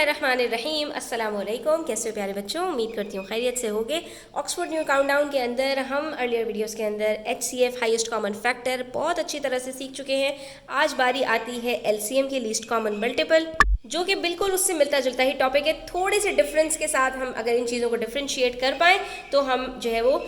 बिस्मिल्लाहिर्रहमानिर्रहीम। अस्सलाम वालेकुम। कैसे हो प्यारे बच्चों, उम्मीद करती हूँ खैरियत से होगे। ऑक्सफोर्ड न्यू काउंटडाउन के अंदर हम अर्लियर वीडियोस के अंदर HCF हाईएस्ट कॉमन फैक्टर बहुत अच्छी तरह से सीख चुके हैं। आज बारी आती है LCM के लीस्ट कॉमन मल्टीपल, जो कि बिल्कुल उससे मिलता जुलता ही टॉपिक है। थोड़े से डिफरेंस के साथ हम अगर इन चीज़ों को डिफ्रेंशिएट कर पाएँ तो हम जो है वो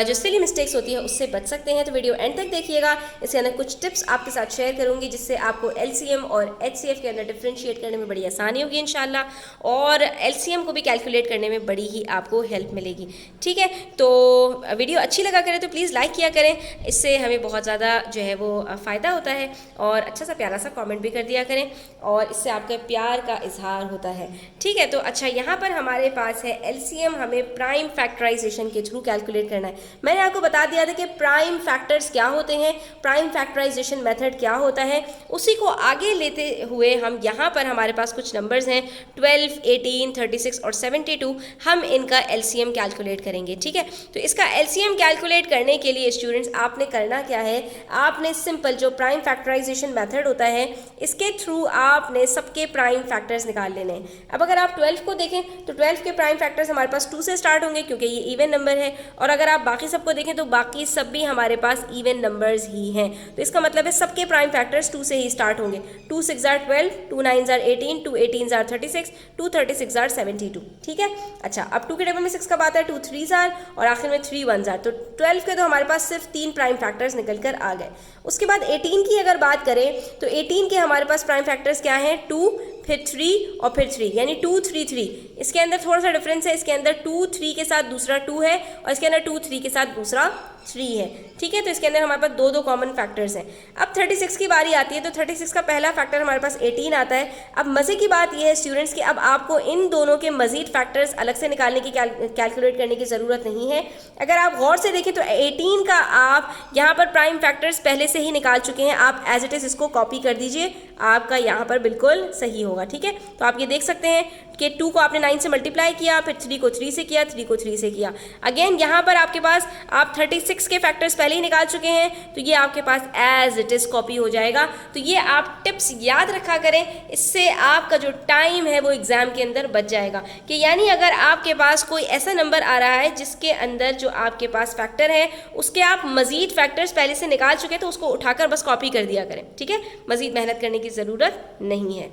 जो सिली मिस्टेक्स होती है उससे बच सकते हैं। तो वीडियो एंड तक देखिएगा। इसके अंदर कुछ टिप्स आपके साथ शेयर करूंगी जिससे आपको LCM और HCF के अंदर डिफ्रेंशिएट करने में बड़ी आसानी होगी इंशाल्लाह, और LCM को भी कैलकुलेट करने में बड़ी ही आपको हेल्प मिलेगी। ठीक है, तो वीडियो अच्छी लगा करें तो प्लीज़ लाइक किया करें, इससे हमें बहुत ज़्यादा जो है वो फ़ायदा होता है। और अच्छा सा प्यारा सा कमेंट भी कर दिया करें, और इससे आपके प्यार का इजहार होता है। ठीक है, तो अच्छा यहाँ पर हमारे पास है LCM, हमें प्राइम फैक्टराइजेशन के थ्रू कैलकुलेट करना है। मैंने आपको बता दिया था कि प्राइम फैक्टर्स क्या होते हैं, प्राइम फैक्टराइजेशन मेथड क्या होता है। उसी को आगे लेते हुए हम यहाँ पर हमारे पास कुछ नंबर्स हैं 12, 18, 36 और 72। हम इनका LCM कैलकुलेट करेंगे। ठीक है, तो इसका LCM कैलकुलेट करने के लिए स्टूडेंट्स आपने करना क्या है, आपने सिंपल जो प्राइम फैक्टराइजेशन मेथड होता है इसके थ्रू आपने सबके प्राइम फैक्टर्स निकाल लेने हैं। अब अगर आप 12 को देखें तो 12 के प्राइम फैक्टर्स हमारे पास 2 से स्टार्ट होंगे क्योंकि ये इवन नंबर है, और अगर आप बाकी सबको देखें तो बाकी सब भी हमारे पास इवन नंबर्स ही हैं। तो इसका मतलब है सबके प्राइम फैक्टर्स 2 से ही स्टार्ट होंगे। 2 6 are 12, 2 9 are 18, 2 18 are 36, 2 36 are 72। ठीक है, अच्छा अब 2 के टेबल में 6 कब आता है, 2 3 are और आखिर में 3 1 are। तो 12 के तो हमारे पास सिर्फ 3 प्राइम फैक्टर्स निकल कर आ गए। उसके बाद 18 की अगर बात करें तो 18 के हमारे पास प्राइम फैक्टर्स क्या हैं, 2 फिर 3 और फिर 3, यानी 2 3 3। इसके अंदर थोड़ा सा डिफरेंस है, इसके अंदर 2 3 के साथ दूसरा 2 है और इसके अंदर 2 3 के साथ दूसरा 3 है। ठीक है, तो इसके अंदर हमारे पास दो कॉमन फैक्टर्स हैं। अब 36 की बारी आती है तो 36 का पहला फैक्टर हमारे पास 18 आता है। अब मज़े की बात यह है स्टूडेंट्स कि अब आपको इन दोनों के मजीद फैक्टर्स अलग से निकालने की कैलकुलेट करने की ज़रूरत नहीं है। अगर आप गौर से देखें तो 18 का आप यहाँ पर प्राइम फैक्टर्स पहले से ही निकाल चुके हैं। आप एज इट इज़ इसको कॉपी कर दीजिए, आपका यहाँ पर बिल्कुल सही होगा। ठीक है, तो आप ये देख सकते हैं कि 2 को आपने 9 से मल्टीप्लाई किया, फिर 3 को 3 से किया, 3 को 3 से किया। अगेन यहाँ पर आपके पास आप 36 के फैक्टर्स पहले ही निकाल चुके हैं, तो ये आपके पास एज इट इज़ कॉपी हो जाएगा। तो ये आप टिप्स याद रखा करें, इससे आपका जो टाइम है वो एग्ज़ाम के अंदर बच जाएगा। कि यानी अगर आपके पास कोई ऐसा नंबर आ रहा है जिसके अंदर जो आपके पास फैक्टर है उसके आप मज़ीद फैक्टर्स पहले से निकाल चुके हैं तो उसको उठाकर बस कॉपी कर दिया करें। ठीक है, मज़ीद मेहनत करने की ज़रूरत नहीं है।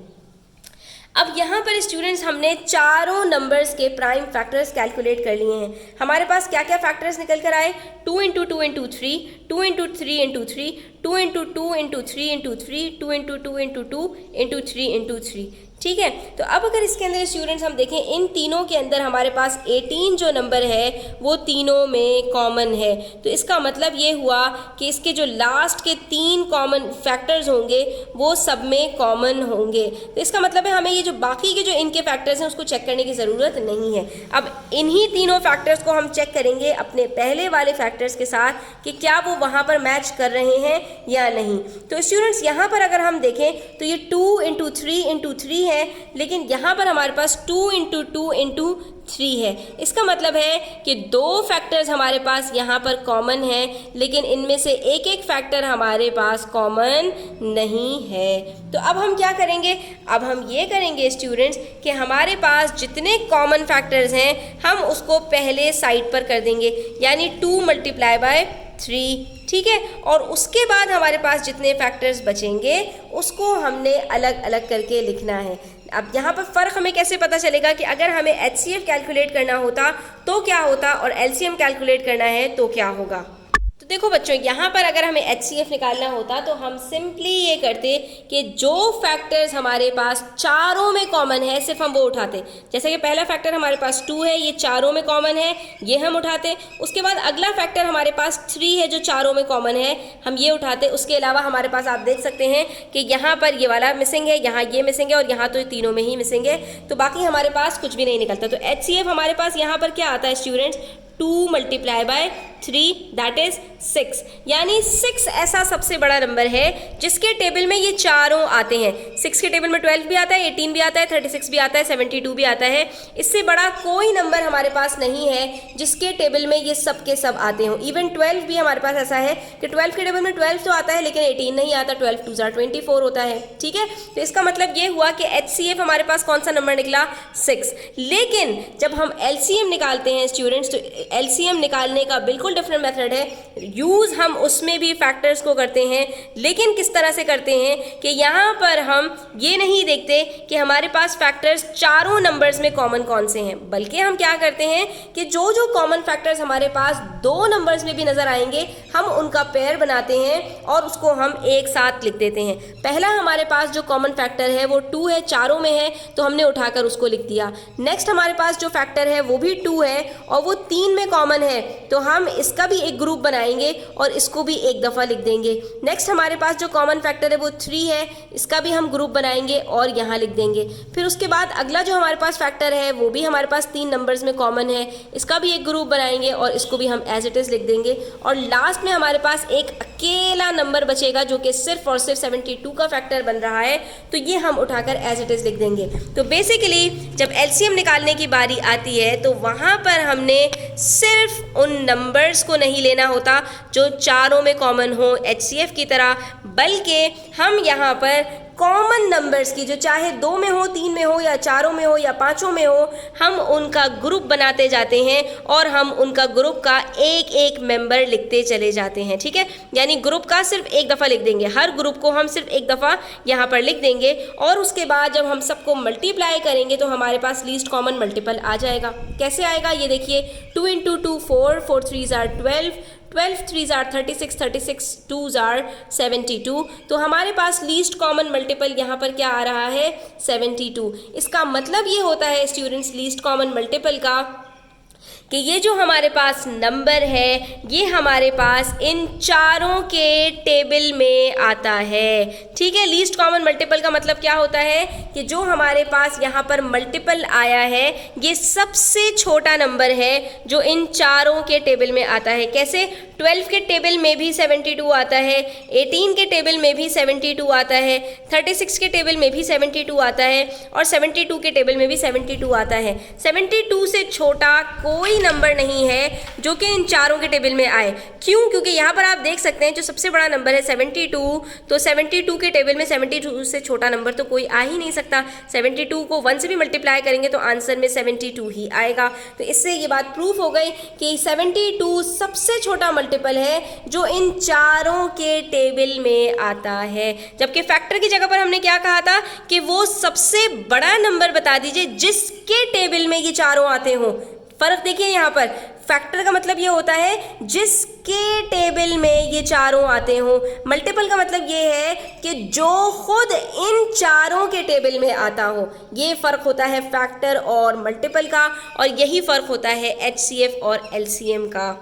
अब यहाँ पर स्टूडेंट्स हमने चारों नंबर्स के प्राइम फैक्टर्स कैलकुलेट कर लिए हैं। हमारे पास क्या क्या फैक्टर्स निकल कर आए, 2 × 2 × 3, 2 × 3 × 3, 2 × 2 × 3 × 3, 2 × 2 × 2 × 3 × 3। ठीक है, तो अब अगर इसके अंदर स्टूडेंट्स हम देखें इन तीनों के अंदर हमारे पास 18 जो नंबर है वो तीनों में कॉमन है। तो इसका मतलब ये हुआ कि इसके जो लास्ट के 3 कॉमन फैक्टर्स होंगे वो सब में कॉमन होंगे। तो इसका मतलब है हमें ये जो बाकी के जो इनके फैक्टर्स हैं उसको चेक करने की ज़रूरत नहीं है। अब इन्हीं तीनों फैक्टर्स को हम चेक करेंगे अपने पहले वाले फैक्टर्स के साथ कि क्या वो वहाँ पर मैच कर रहे हैं या नहीं। तो स्टूडेंट्स यहाँ पर अगर हम देखें तो ये 2 × 3 × 3 है, लेकिन यहाँ पर हमारे पास 2 × 2 × 3 है। इसका मतलब है कि 2 फैक्टर्स हमारे पास यहाँ पर कॉमन है, लेकिन इनमें से एक एक फैक्टर हमारे पास कॉमन नहीं है। तो अब हम क्या करेंगे, अब हम ये करेंगे स्टूडेंट्स कि हमारे पास जितने कॉमन फैक्टर्स हैं हम उसको पहले साइड पर कर देंगे, यानी 2 × 3। ठीक है, और उसके बाद हमारे पास जितने फैक्टर्स बचेंगे उसको हमने अलग अलग करके लिखना है। अब यहाँ पर फ़र्क हमें कैसे पता चलेगा कि अगर हमें HCF कैलकुलेट करना होता तो क्या होता और LCM कैलकुलेट करना है तो क्या होगा। तो देखो बच्चों, यहाँ पर अगर हमें HCF निकालना होता तो हम सिंपली ये करते कि जो फैक्टर्स हमारे पास चारों में कॉमन है सिर्फ हम वो उठाते। जैसे कि पहला फैक्टर हमारे पास 2 है, ये चारों में कॉमन है, ये हम उठाते। उसके बाद अगला फैक्टर हमारे पास 3 है जो चारों में कॉमन है, हम ये उठाते। उसके अलावा हमारे पास आप देख सकते हैं कि यहाँ पर ये वाला मिसिंग है, यहाँ ये मिसिंग है और यहाँ तो तीनों में ही मिसिंग है, तो बाकी हमारे पास कुछ भी नहीं निकलता। तो HCF हमारे पास यहाँ पर क्या आता है students, 2 multiply by 3 that is 6, यानी 6 ऐसा सबसे बड़ा नंबर है जिसके टेबल में ये चारों आते हैं। 6 के टेबल में 12 भी आता है, 18 भी आता है, 36 भी आता है, 72 भी आता है। इससे बड़ा कोई नंबर हमारे पास नहीं है जिसके टेबल में ये सब के सब आते हों। इवन 12 भी हमारे पास ऐसा है कि 12 के टेबल में 12 तो आता है लेकिन 18 नहीं आता, 12 2 जार 24 होता है। ठीक है, तो इसका मतलब ये हुआ कि HCF हमारे पास कौन सा नंबर निकला, 6। लेकिन जब हम LCM निकालते हैं स्टूडेंट्स, तो LCM निकालने का बिल्कुल डिफरेंट मेथड है। यूज हम उसमें भी फैक्टर्स को करते हैं, लेकिन किस तरह से करते हैं कि यहाँ पर हम ये नहीं देखते कि हमारे पास फैक्टर्स चारों नंबर्स में कॉमन कौन से हैं, बल्कि हम क्या करते हैं कि जो जो कॉमन फैक्टर्स हमारे पास 2 नंबर्स में भी नजर आएंगे हम उनका पेयर बनाते हैं और उसको हम एक साथ लिख देते हैं। पहला हमारे पास जो कॉमन फैक्टर है वो 2 है, चारों में है तो हमने उठाकर उसको लिख दिया। नेक्स्ट हमारे पास जो फैक्टर है वो भी 2 है और वो 3 में कॉमन है तो हम इसका भी एक ग्रुप बनाएंगे और इसको भी एक दफ़ा लिख देंगे। नेक्स्ट हमारे पास जो कॉमन फैक्टर है वो 3 है, इसका भी हम ग्रुप बनाएंगे और यहाँ लिख देंगे। फिर उसके बाद अगला जो हमारे पास फैक्टर है वो भी हमारे पास 3 नंबर्स में कॉमन है, इसका भी एक ग्रुप बनाएंगे और इसको भी हम एज इट इज़ लिख देंगे। और लास्ट में हमारे पास एक अकेला नंबर बचेगा जो कि सिर्फ और सिर्फ 72 का फैक्टर बन रहा है, तो ये हम उठाकर एज इट इज़ लिख देंगे। तो बेसिकली जब LCM निकालने की बारी आती है तो वहाँ पर हमने सिर्फ उन नंबर्स को नहीं लेना होता जो चारों में कॉमन हो HCF की तरह, बल्कि हम यहाँ पर कॉमन नंबर्स की जो चाहे 2 में हो, 3 में हो या चारों में हो या 5 में हो, हम उनका ग्रुप बनाते जाते हैं और हम उनका ग्रुप का एक एक मेंबर लिखते चले जाते हैं। ठीक है, यानी ग्रुप का सिर्फ एक दफ़ा लिख देंगे, हर ग्रुप को हम सिर्फ एक दफ़ा यहाँ पर लिख देंगे और उसके बाद जब हम सबको मल्टीप्लाई करेंगे तो हमारे पास लीस्ट कॉमन मल्टीपल आ जाएगा। कैसे आएगा ये देखिए, 2 × 2 4, 4 3 = 12, 12 3 = 36, 36 2 = 72। तो हमारे पास लीस्ट कॉमन मल्टीपल यहाँ पर क्या आ रहा है, 72। इसका मतलब ये होता है स्टूडेंट्स लीस्ट कॉमन मल्टीपल का कि ये जो हमारे पास नंबर है ये हमारे पास इन चारों के टेबल में आता है। ठीक है, लीस्ट कॉमन मल्टीपल का मतलब क्या होता है कि जो हमारे पास यहाँ पर मल्टीपल आया है ये सबसे छोटा नंबर है जो इन चारों के टेबल में आता है। कैसे, 12 के टेबल में भी 72 आता है, 18 के टेबल में भी 72 आता है, 36 के टेबल में भी 72 आता है और 72 के टेबल में भी 72 आता है। 72 से छोटा कोई नंबर नहीं है जो कि इन चारों के टेबल में आए। क्यों? क्योंकि यहाँ पर आप देख सकते हैं जो सबसे बड़ा नंबर है 72, तो 72 के टेबल में 72 से छोटा नंबर तो कोई आ ही नहीं सकता। 72 को 1 से भी मल्टीप्लाई करेंगे तो आंसर में 72 ही आएगा। तो इससे ये बात प्रूफ हो गई कि 72 सबसे छोटा मल्टीपल है जो इन चारों के टेबल में आता है। जबकि फैक्टर की जगह पर हमने क्या कहा था कि वो सबसे बड़ा नंबर बता दीजिए जिसके टेबल में ये चारों आते हों। फर्क देखिए यहाँ पर, फैक्टर का मतलब ये होता है जिसके टेबल में ये चारों आते हों। मल्टीपल का मतलब ये है कि जो खुद इन चारों के टेबल में आता हो। ये फ़र्क होता है फैक्टर और मल्टीपल का, और यही फ़र्क होता है HCF और LCM का।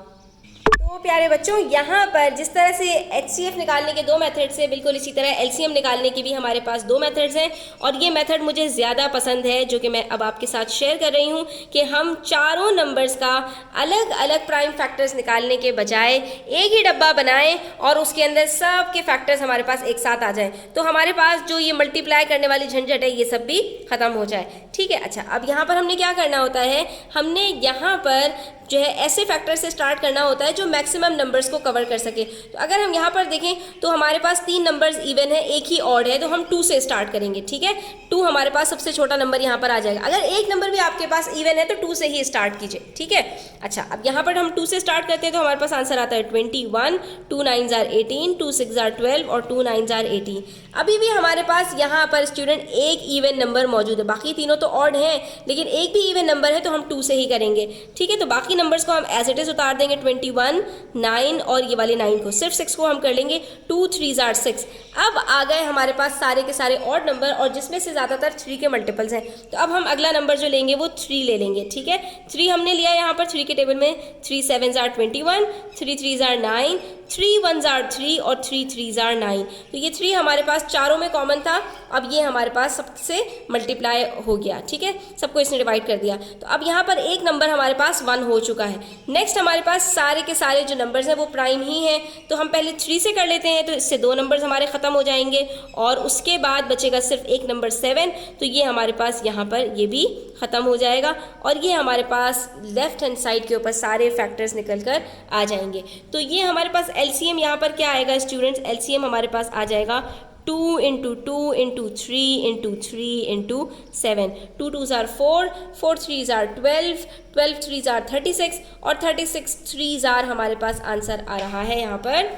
तो प्यारे बच्चों, यहाँ पर जिस तरह से HCF निकालने के 2 मेथड्स हैं, बिल्कुल इसी तरह LCM निकालने की भी हमारे पास 2 मेथड्स हैं। और ये मेथड मुझे ज़्यादा पसंद है जो कि मैं अब आपके साथ शेयर कर रही हूँ कि हम चारों नंबर्स का अलग अलग प्राइम फैक्टर्स निकालने के बजाय एक ही डब्बा बनाएं और उसके अंदर सब के फैक्टर्स हमारे पास एक साथ आ जाएँ, तो हमारे पास जो ये मल्टीप्लाई करने वाली झंझट है ये सब भी ख़त्म हो जाए। ठीक है, अच्छा अब यहाँ पर हमने क्या करना होता है, हमने यहाँ पर जो है ऐसे फैक्टर से स्टार्ट करना होता है जो मैक्सिमम नंबर्स को कवर कर सके। तो अगर हम यहाँ पर देखें तो हमारे पास 3 नंबर्स इवन है, एक ही ऑड है, तो हम 2 से स्टार्ट करेंगे। ठीक है, 2 हमारे पास सबसे छोटा नंबर यहाँ पर आ जाएगा। अगर एक नंबर भी आपके पास इवन है तो 2 से ही स्टार्ट कीजिए। ठीक है, अच्छा अब यहाँ पर हम 2 से स्टार्ट करते हैं तो हमारे पास आंसर आता है 21, 2 9 = 18, 2 6 = 12 और 2 9 = 18। अभी भी हमारे पास यहाँ पर स्टूडेंट एक इवन नंबर मौजूद है, बाकी तीनों तो ऑड हैं लेकिन एक भी इवन नंबर है तो हम 2 से ही करेंगे। ठीक है, तो बाकी नंबर्स को हम एज इट इज उतार देंगे, 21, 9 और ये वाले 9 को, सिर्फ 6 को हम कर लेंगे 2 3 = 6। अब आ गए हमारे पास सारे के सारे ऑड नंबर और जिसमें से ज़्यादातर 3 के मल्टीपल्स हैं। तो अब हम अगला नंबर जो लेंगे वो 3 ले लेंगे। ठीक है, 3 हमने लिया यहाँ पर 3 के टेबल में, 3 7 = 21, 3 3 = 9, 3 1 = 3 और 3 3 = 9। तो ये 3 हमारे पास चारों में कॉमन था, अब ये हमारे पास सबसे मल्टीप्लाई हो गया। ठीक है, सबको इसने डिवाइड कर दिया। तो अब यहाँ पर एक नंबर हमारे पास 1 हो चुका है। नेक्स्ट हमारे पास सारे के सारे जो नंबर्स हैं वो प्राइम ही हैं, तो हम पहले 3 से कर लेते हैं, तो इससे 2 नंबर्स हमारे ख़त्म हो जाएंगे और उसके बाद बचेगा सिर्फ एक नंबर 7, तो ये हमारे पास यहाँ पर ये भी ख़त्म हो जाएगा और ये हमारे पास लेफ्ट हैंड साइड के ऊपर सारे फैक्टर्स निकल कर आ जाएंगे। तो ये हमारे पास एलसीएम यहाँ पर क्या आएगा स्टूडेंट्स, एलसीएम हमारे पास आ जाएगा 2 × 2 × 3 × 3 × 7, 2 2s are 4, 4 3s are 12, 12 3s are 36 और 36 3s are हमारे पास आंसर आ रहा है यहाँ पर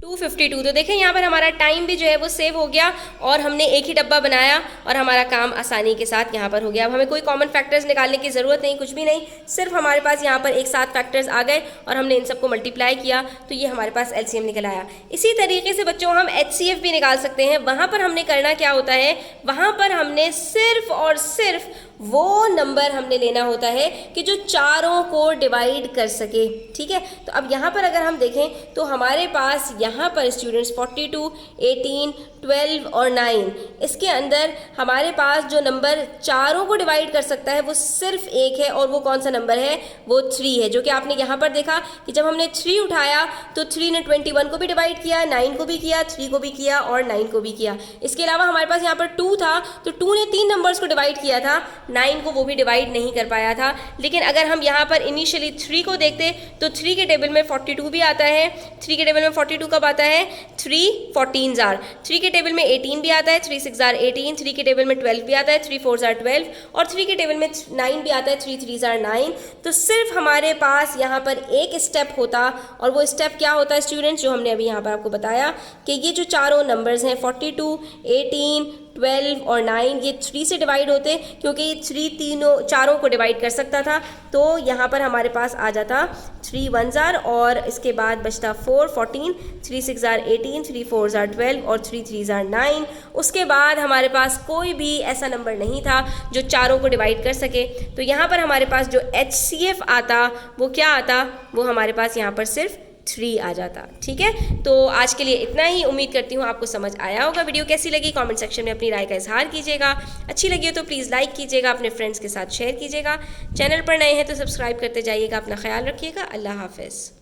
252। तो देखें यहाँ पर हमारा टाइम भी जो है वो सेव हो गया और हमने एक ही डब्बा बनाया और हमारा काम आसानी के साथ यहाँ पर हो गया। अब हमें कोई कॉमन फैक्टर्स निकालने की ज़रूरत नहीं, कुछ भी नहीं, सिर्फ हमारे पास यहाँ पर एक साथ फैक्टर्स आ गए और हमने इन सबको मल्टीप्लाई किया तो ये हमारे पास एलसीएम निकल आया। इसी तरीके से बच्चों हम एचसीएफ भी निकाल सकते हैं। वहाँ पर हमने करना क्या होता है, वहाँ पर हमने सिर्फ और सिर्फ वो नंबर हमने लेना होता है कि जो चारों को डिवाइड कर सके। ठीक है, तो अब यहाँ पर अगर हम देखें तो हमारे पास यहाँ पर स्टूडेंट्स 42, 18, 12 और 9, इसके अंदर हमारे पास जो नंबर चारों को डिवाइड कर सकता है वो सिर्फ एक है और वो कौन सा नंबर है, वो 3 है, जो कि आपने यहाँ पर देखा कि जब हमने 3 उठाया तो 3 ने 21 को भी डिवाइड किया, 9 को भी किया, 3 को भी किया और 9 को भी किया। इसके अलावा हमारे पास यहाँ पर 2 था तो 2 ने 3 नंबर्स को डिवाइड किया था, 9 को वो भी डिवाइड नहीं कर पाया था। लेकिन अगर हम यहाँ पर इनिशियली 3 को देखते तो 3 के टेबल में 42 भी आता है, 3 के टेबल में 42 कब आता है, 3 14s are, 3 के टेबल में 18 भी आता है, 3 6s are 18, 3 के टेबल में 12 भी आता है, 3 4s are 12 और 3 के टेबल में 9 भी आता है, 3 3s are 9। तो सिर्फ हमारे पास यहाँ पर एक स्टेप होता और वो स्टेप क्या होता है स्टूडेंट्स, जो हमने अभी यहाँ पर आपको बताया कि ये जो चारों नंबर्स हैं 42, 18, 12 और 9 ये 3 से डिवाइड होते क्योंकि ये 3 चारों को डिवाइड कर सकता था। तो यहाँ पर हमारे पास आ जाता 3 1s are और इसके बाद बचता 4 14, 3 6s are 18, 3 4s are 12 और 3 3s are 9। उसके बाद हमारे पास कोई भी ऐसा नंबर नहीं था जो चारों को डिवाइड कर सके। तो यहाँ पर हमारे पास जो HCF आता वो क्या आता, वो हमारे पास यहाँ पर सिर्फ 3 आ जाता। ठीक है, तो आज के लिए इतना ही। उम्मीद करती हूँ आपको समझ आया होगा। वीडियो कैसी लगी कमेंट सेक्शन में अपनी राय का इजहार कीजिएगा। अच्छी लगी हो तो प्लीज़ लाइक कीजिएगा, अपने फ्रेंड्स के साथ शेयर कीजिएगा। चैनल पर नए हैं तो सब्सक्राइब करते जाइएगा। अपना ख्याल रखिएगा। अल्लाह हाफ़िज़।